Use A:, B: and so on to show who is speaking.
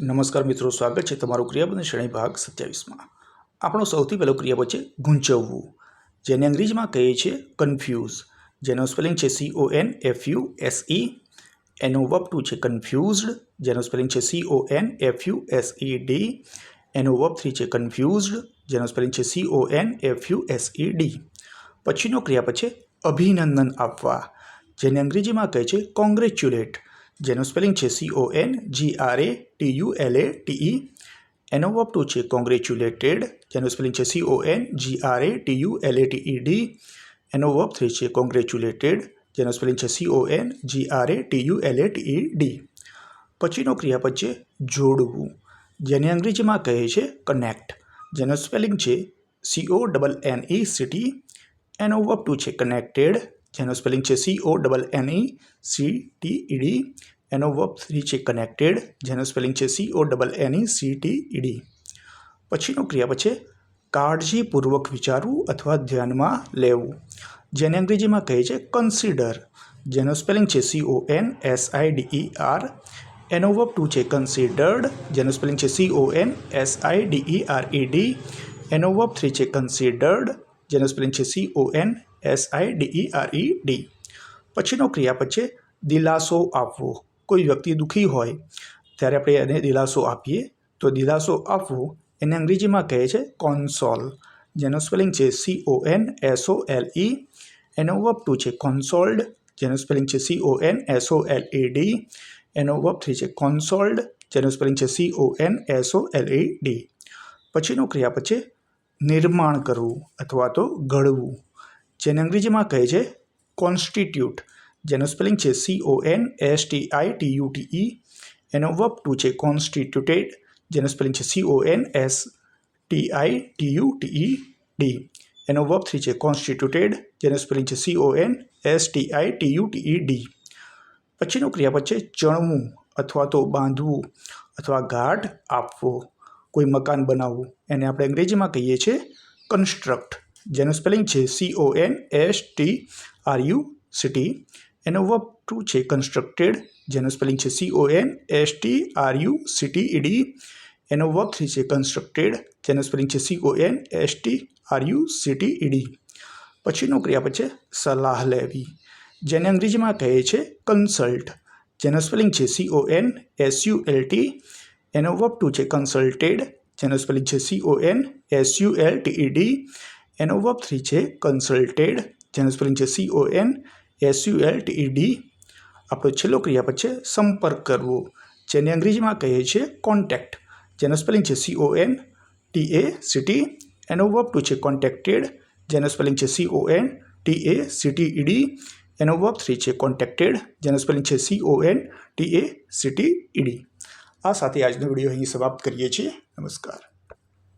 A: નમસ્કાર મિત્રો, સ્વાગત છે તમારું ક્રિયાપદ શ્રેણી ભાગ 27માં। આપણો સૌથી પહેલો ક્રિયાપદ છે ગૂંચવવું, જેને અંગ્રેજીમાં કહીએ છીએ કન્ફ્યુઝ, જેનો સ્પેલિંગ છે CONFUSE। એનો વર્બ ટુ છે કન્ફ્યુઝડ, જેનો સ્પેલિંગ છે CONFUSED। એનો વર્બ થ્રી છે કન્ફ્યુઝડ, જેનો સ્પેલિંગ છે CONFUSED। પછીનો ક્રિયાપદ છે અભિનંદન આપવા, જેને અંગ્રેજીમાં કહે છે કોંગ્રેચ્યુલેટ, જેનો સ્પેલિંગ છે CONGRATULATE। એનો વર્બ ટુ છે કોંગ્રેચ્યુલેટેડ, જેનો સ્પેલિંગ છે CONGRATULATED। એનો વર્બ થ્રી છે કોંગ્રેચ્યુલેટેડ, જેનો સ્પેલિંગ છે CONGRATULATED। પછીનો ક્રિયાપદ છે જોડવું, જેને અંગ્રેજીમાં કહે છે કનેક્ટ, જેનો સ્પેલિંગ છે CONNECT। એનો વર્બ ટુ છે કનેક્ટેડ, જેનો સ્પેલિંગ છે CONNECTED। એનો વર્બ થ્રી છે કનેક્ટેડ, જેનો સ્પેલિંગ છે CONNECTED। પછીનો ક્રિયાપદ છે કાળજીપૂર્વક વિચારવું અથવા ધ્યાનમાં લેવું, જેને અંગ્રેજીમાં કહે છે કન્સિડર, જેનો સ્પેલિંગ છે CONSIDER। એનો વર્બ ટુ છે કન્સિડર્ડ, જેનો સ્પેલિંગ છે CONSIDERED। એનો વર્બ થ્રી છે કન્સિડર્ડ, જેનો સ્પેલિંગ છે CONSIDERED। પછીનો ક્રિયાપદ છે દિલાસો આપવો, કોઈ વ્યક્તિ દુઃખી હોય ત્યારે આપણે એને દિલાસો આપીએ, તો દિલાસો આપવો એને અંગ્રેજીમાં કહે છે કોન્સોલ, જેનો સ્પેલિંગ છે CONSOLE। એનો વર્બ ટુ છે કોન્સોલ્ડ, જેનો સ્પેલિંગ છે CONSOLED। એનો વર્બ થ્રી છે કોન્સોલ્ડ, જેનો સ્પેલિંગ છે CONSOLED। પછીનું ક્રિયાપદ છે નિર્માણ કરવું અથવા તો ઘડવું, જેને અંગ્રેજીમાં કહે છે કોન્સ્ટિટ્યુટ, જેનો સ્પેલિંગ છે CONSTITUTE। એનો વર્બ ટુ છે કોન્સ્ટિટ્યુટેડ, જેનો સ્પેલિંગ છે CONSTITUTED। એનો વર્બ થ્રી છે કોન્સ્ટિટ્યુટેડ, જેનો સ્પેલિંગ છે CONSTITUTED। પછીનું ક્રિયાપદ છે ચણવું અથવા તો બાંધવું અથવા ગાઢ આપવો, કોઈ મકાન બનાવવું, એને આપણે અંગ્રેજીમાં કહીએ છીએ કન્સ્ટ્રક્ટ, જેનું સ્પેલિંગ છે CONSTRUCT। એનો વર્બ ટુ છે કન્સ્ટ્રક્ટેડ, જેનું સ્પેલિંગ છે CONSTRUCTED। એનો વર્બ થ્રી છે કન્સ્ટ્રક્ટેડ, જેનું સ્પેલિંગ છે CONSTRUCTED। પછીનું ક્રિયાપદ છે સલાહ લેવી, જેને અંગ્રેજીમાં કહે છે કન્સલ્ટ, જેનું સ્પેલિંગ છે CONSULT। એનો વર્બ ટુ છે કન્સલ્ટેડ, જેનું સ્પેલિંગ છે CONSULTED। એનો વર્બ થ્રી છે કન્સલ્ટેડ, જેનું સ્પેલિંગ છે CONSULTED। આપણો છેલ્લો ક્રિયાપદ છે સંપર્ક કરવો, જેને અંગ્રેજીમાં કહીએ છીએ કોન્ટેક્ટ, જેનો સ્પેલિંગ છે CONTACT। એનો વર્બ ટુ છે કોન્ટેક્ટેડ, જેનો સ્પેલિંગ છે CONTACTED। એનો વર્બ થ્રી છે કોન્ટેક્ટેડ, જેનો સ્પેલિંગ છે CONTACTED। આ સાથે આજનો વિડીયો અહીં સમાપ્ત કરીએ છીએ। નમસ્કાર।